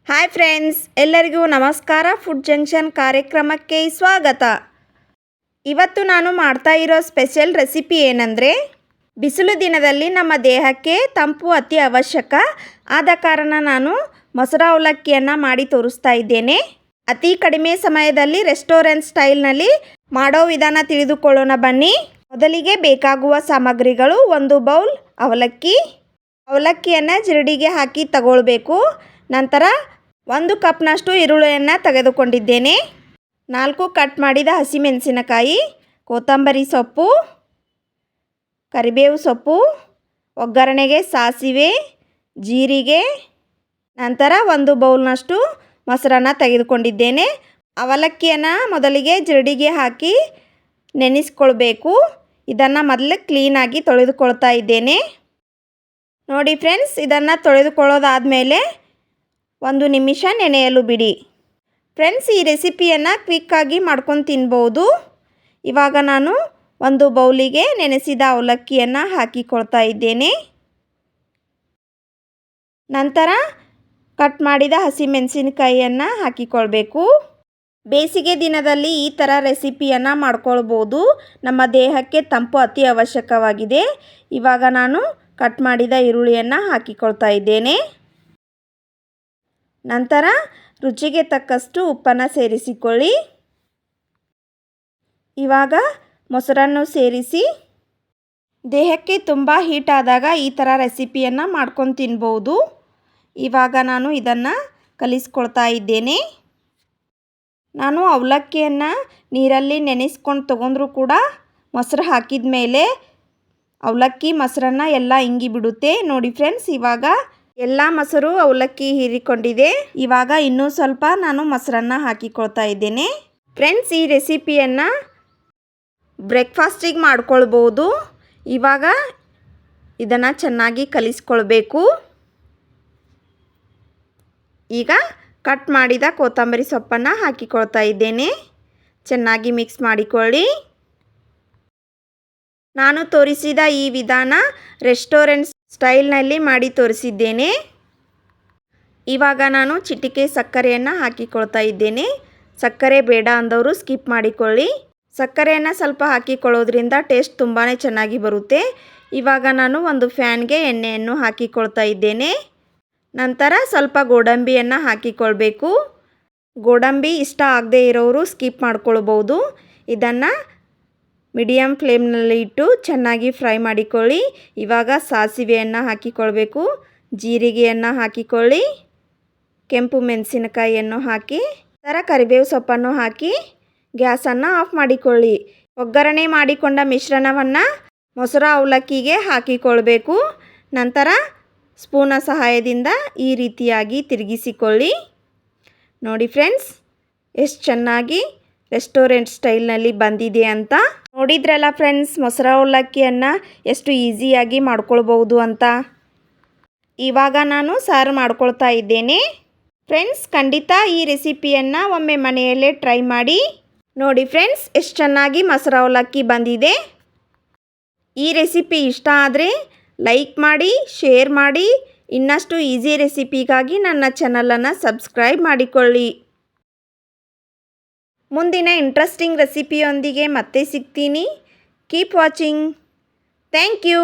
Hi friends, ಎಲ್ಲರಿಗೂ ನಮಸ್ಕಾರ. Food junction ಕಾರ್ಯಕ್ರಮಕ್ಕೆ ಸ್ವಾಗತ. ಇವತ್ತು ನಾನು ಮಾಡ್ತಾ ಇರೋ ಸ್ಪೆಷಲ್ ರೆಸಿಪಿ ಏನಂದರೆ, ಬಿಸಿಲು ದಿನದಲ್ಲಿ ನಮ್ಮ ದೇಹಕ್ಕೆ ತಂಪು ಅತಿ ಅವಶ್ಯಕ. ಆದ ಕಾರಣ ನಾನು ಮೊಸರು ಅವಲಕ್ಕಿಯನ್ನು ಮಾಡಿ ತೋರಿಸ್ತಾ ಇದ್ದೇನೆ. ಅತಿ ಕಡಿಮೆ ಸಮಯದಲ್ಲಿ ರೆಸ್ಟೋರೆಂಟ್ ಸ್ಟೈಲ್ನಲ್ಲಿ ಮಾಡೋ ವಿಧಾನ ತಿಳಿದುಕೊಳ್ಳೋಣ ಬನ್ನಿ. ಮೊದಲಿಗೆ ಬೇಕಾಗುವ ಸಾಮಗ್ರಿಗಳು: 1 ಬೌಲ್ ಅವಲಕ್ಕಿಯನ್ನು ಜರಡಿಗೆ ಹಾಕಿ ತಗೊಳ್ಬೇಕು. ನಂತರ 1 ಕಪ್ನಷ್ಟು ಈರುಳ್ಳಿಯನ್ನು ತೆಗೆದುಕೊಂಡಿದ್ದೇನೆ. 4 ಕಟ್ ಮಾಡಿದ ಹಸಿಮೆಣಸಿನಕಾಯಿ, ಕೊತ್ತಂಬರಿ ಸೊಪ್ಪು, ಕರಿಬೇವು ಸೊಪ್ಪು, ಒಗ್ಗರಣೆಗೆ ಸಾಸಿವೆ, ಜೀರಿಗೆ, ನಂತರ 1 ಬೌಲ್ನಷ್ಟು ಮೊಸರನ್ನು ತೆಗೆದುಕೊಂಡಿದ್ದೇನೆ. ಅವಲಕ್ಕಿಯನ್ನು ಮೊದಲಿಗೆ ಜರಡಿಗೆ ಹಾಕಿ ನೆನೆಸ್ಕೊಳ್ಬೇಕು. ಇದನ್ನು ಮೊದಲು ಕ್ಲೀನಾಗಿ ತೊಳೆದುಕೊಳ್ತಾ ಇದ್ದೇನೆ. ನೋಡಿ ಫ್ರೆಂಡ್ಸ್, ಇದನ್ನು ತೊಳೆದುಕೊಳ್ಳೋದಾದಮೇಲೆ 1 ನಿಮಿಷ ನೆನೆಯಲು ಬಿಡಿ. ಫ್ರೆಂಡ್ಸ್, ಈ ರೆಸಿಪಿಯನ್ನು ಕ್ವಿಕ್ಕಾಗಿ ಮಾಡ್ಕೊಂಡು ತಿನ್ಬೋದು. ಇವಾಗ ನಾನು 1 ಬೌಲಿಗೆ ನೆನೆಸಿದ ಅವಲಕ್ಕಿಯನ್ನು ಹಾಕಿಕೊಳ್ತಾ ಇದ್ದೇನೆ. ನಂತರ ಕಟ್ ಮಾಡಿದ ಹಸಿಮೆಣಸಿನಕಾಯಿಯನ್ನು ಹಾಕಿಕೊಳ್ಬೇಕು. ಬೇಸಿಗೆ ದಿನದಲ್ಲಿ ಈ ಥರ ರೆಸಿಪಿಯನ್ನು ಮಾಡ್ಕೊಳ್ಬೋದು. ನಮ್ಮ ದೇಹಕ್ಕೆ ತಂಪು ಅತಿ ಅವಶ್ಯಕವಾಗಿದೆ. ಇವಾಗ ನಾನು ಕಟ್ ಮಾಡಿದ ಈರುಳ್ಳಿಯನ್ನು ಹಾಕಿಕೊಳ್ತಾ ಇದ್ದೇನೆ. ನಂತರ ರುಚಿಗೆ ತಕ್ಕಷ್ಟು ಉಪ್ಪನ್ನು ಸೇರಿಸಿಕೊಳ್ಳಿ. ಇವಾಗ ಮೊಸರನ್ನು ಸೇರಿಸಿ, ದೇಹಕ್ಕೆ ತುಂಬ ಹೀಟ್ ಆದಾಗ ಈ ಥರ ರೆಸಿಪಿಯನ್ನು ಮಾಡ್ಕೊಂಡು ತಿನ್ಬೋದು. ಇವಾಗ ನಾನು ಇದನ್ನು ಕಲಿಸ್ಕೊಳ್ತಾ ಇದ್ದೇನೆ. ನಾನು ಅವಲಕ್ಕಿಯನ್ನು ನೀರಲ್ಲಿ ನೆನೆಸ್ಕೊಂಡು ತೊಗೊಂಡ್ರೂ ಕೂಡ ಮೊಸರು ಹಾಕಿದ ಮೇಲೆ ಅವಲಕ್ಕಿ ಮೊಸರನ್ನು ಎಲ್ಲ ಇಂಗಿ ಬಿಡುತ್ತೆ. ನೋಡಿ ಫ್ರೆಂಡ್ಸ್, ಇವಾಗ ಎಲ್ಲ ಮೊಸರು ಅವಲಕ್ಕಿ ಹೀರಿಕೊಂಡಿದೆ. ಇವಾಗ ಇನ್ನೂ ಸ್ವಲ್ಪ ನಾನು ಮೊಸರನ್ನು ಹಾಕಿಕೊಳ್ತಾ ಇದ್ದೇನೆ. ಫ್ರೆಂಡ್ಸ್, ಈ ರೆಸಿಪಿಯನ್ನು ಬ್ರೇಕ್ಫಾಸ್ಟಿಗೆ ಮಾಡ್ಕೊಳ್ಬೋದು. ಇವಾಗ ಇದನ್ನು ಚೆನ್ನಾಗಿ ಕಲಿಸ್ಕೊಳ್ಬೇಕು. ಈಗ ಕಟ್ ಮಾಡಿದ ಕೊತ್ತಂಬರಿ ಸೊಪ್ಪನ್ನು ಹಾಕಿಕೊಳ್ತಾ ಇದ್ದೇನೆ. ಚೆನ್ನಾಗಿ ಮಿಕ್ಸ್ ಮಾಡಿಕೊಳ್ಳಿ. ನಾನು ತೋರಿಸಿದ ಈ ವಿಧಾನ ರೆಸ್ಟೋರೆಂಟ್ ಸ್ಟೈಲ್ನಲ್ಲಿ ಮಾಡಿ ತೋರಿಸಿದ್ದೇನೆ. ಇವಾಗ ನಾನು ಚಿಟಿಕೆ ಸಕ್ಕರೆಯನ್ನು ಹಾಕಿಕೊಳ್ತಾ ಇದ್ದೇನೆ. ಸಕ್ಕರೆ ಬೇಡ ಅಂದವರು ಸ್ಕಿಪ್ ಮಾಡಿಕೊಳ್ಳಿ. ಸಕ್ಕರೆಯನ್ನು ಸ್ವಲ್ಪ ಹಾಕಿಕೊಳ್ಳೋದ್ರಿಂದ ಟೇಸ್ಟ್ ತುಂಬಾ ಚೆನ್ನಾಗಿ ಬರುತ್ತೆ. ಇವಾಗ ನಾನು ಒಂದು ಫ್ಯಾನ್ಗೆ ಎಣ್ಣೆಯನ್ನು ಹಾಕಿಕೊಳ್ತಾ ಇದ್ದೇನೆ. ನಂತರ ಸ್ವಲ್ಪ ಗೋಡಂಬಿಯನ್ನು ಹಾಕಿಕೊಳ್ಬೇಕು. ಗೋಡಂಬಿ ಇಷ್ಟ ಆಗದೇ ಇರೋರು ಸ್ಕಿಪ್ ಮಾಡ್ಕೊಳ್ಬೋದು. ಇದನ್ನು ಮೀಡಿಯಮ್ ಫ್ಲೇಮ್ನಲ್ಲಿ ಇಟ್ಟು ಚೆನ್ನಾಗಿ ಫ್ರೈ ಮಾಡಿಕೊಳ್ಳಿ. ಇವಾಗ ಸಾಸಿವೆಯನ್ನು ಹಾಕಿಕೊಳ್ಬೇಕು, ಜೀರಿಗೆಯನ್ನು ಹಾಕಿಕೊಳ್ಳಿ, ಕೆಂಪು ಮೆಣಸಿನಕಾಯಿಯನ್ನು ಹಾಕಿ, ನಂತರ ಕರಿಬೇವು ಸೊಪ್ಪನ್ನು ಹಾಕಿ ಗ್ಯಾಸನ್ನು ಆಫ್ ಮಾಡಿಕೊಳ್ಳಿ. ಒಗ್ಗರಣೆ ಮಾಡಿಕೊಂಡ ಮಿಶ್ರಣವನ್ನು ಮೊಸರು ಅವಲಕ್ಕಿಗೆ ಹಾಕಿಕೊಳ್ಬೇಕು. ನಂತರ ಸ್ಪೂನ ಸಹಾಯದಿಂದ ಈ ರೀತಿಯಾಗಿ ತಿರುಗಿಸಿಕೊಳ್ಳಿ. ನೋಡಿ ಫ್ರೆಂಡ್ಸ್, ಎಷ್ಟು ಚೆನ್ನಾಗಿ ರೆಸ್ಟೋರೆಂಟ್ ಸ್ಟೈಲ್ನಲ್ಲಿ ಬಂದಿದೆ ಅಂತ. ನೋಡಿದ್ರಲ್ಲ ಫ್ರೆಂಡ್ಸ್, ಮೊಸರು ಅವಲಕ್ಕಿಯನ್ನು ಎಷ್ಟು ಈಸಿಯಾಗಿ ಮಾಡ್ಕೊಳ್ಬೋದು ಅಂತ. ಇವಾಗ ನಾನು ಸಾರು ಮಾಡ್ಕೊಳ್ತಾ ಇದ್ದೇನೆ. ಫ್ರೆಂಡ್ಸ್, ಖಂಡಿತ ಈ ರೆಸಿಪಿಯನ್ನು ಒಮ್ಮೆ ಮನೆಯಲ್ಲೇ ಟ್ರೈ ಮಾಡಿ. ನೋಡಿ ಫ್ರೆಂಡ್ಸ್, ಎಷ್ಟು ಚೆನ್ನಾಗಿ ಮೊಸರು ಅವಲಕ್ಕಿ ಬಂದಿದೆ. ಈ ರೆಸಿಪಿ ಇಷ್ಟ ಆದರೆ ಲೈಕ್ ಮಾಡಿ, ಶೇರ್ ಮಾಡಿ. ಇನ್ನಷ್ಟು ಈಸಿ ರೆಸಿಪಿಗಾಗಿ ನನ್ನ ಚಾನಲನ್ನು ಸಬ್ಸ್ಕ್ರೈಬ್ ಮಾಡಿಕೊಳ್ಳಿ. ಮುಂದಿನ ಇಂಟ್ರೆಸ್ಟಿಂಗ್ ರೆಸಿಪಿಯೊಂದಿಗೆ ಮತ್ತೆ ಸಿಗ್ತೀನಿ. Keep watching. Thank you.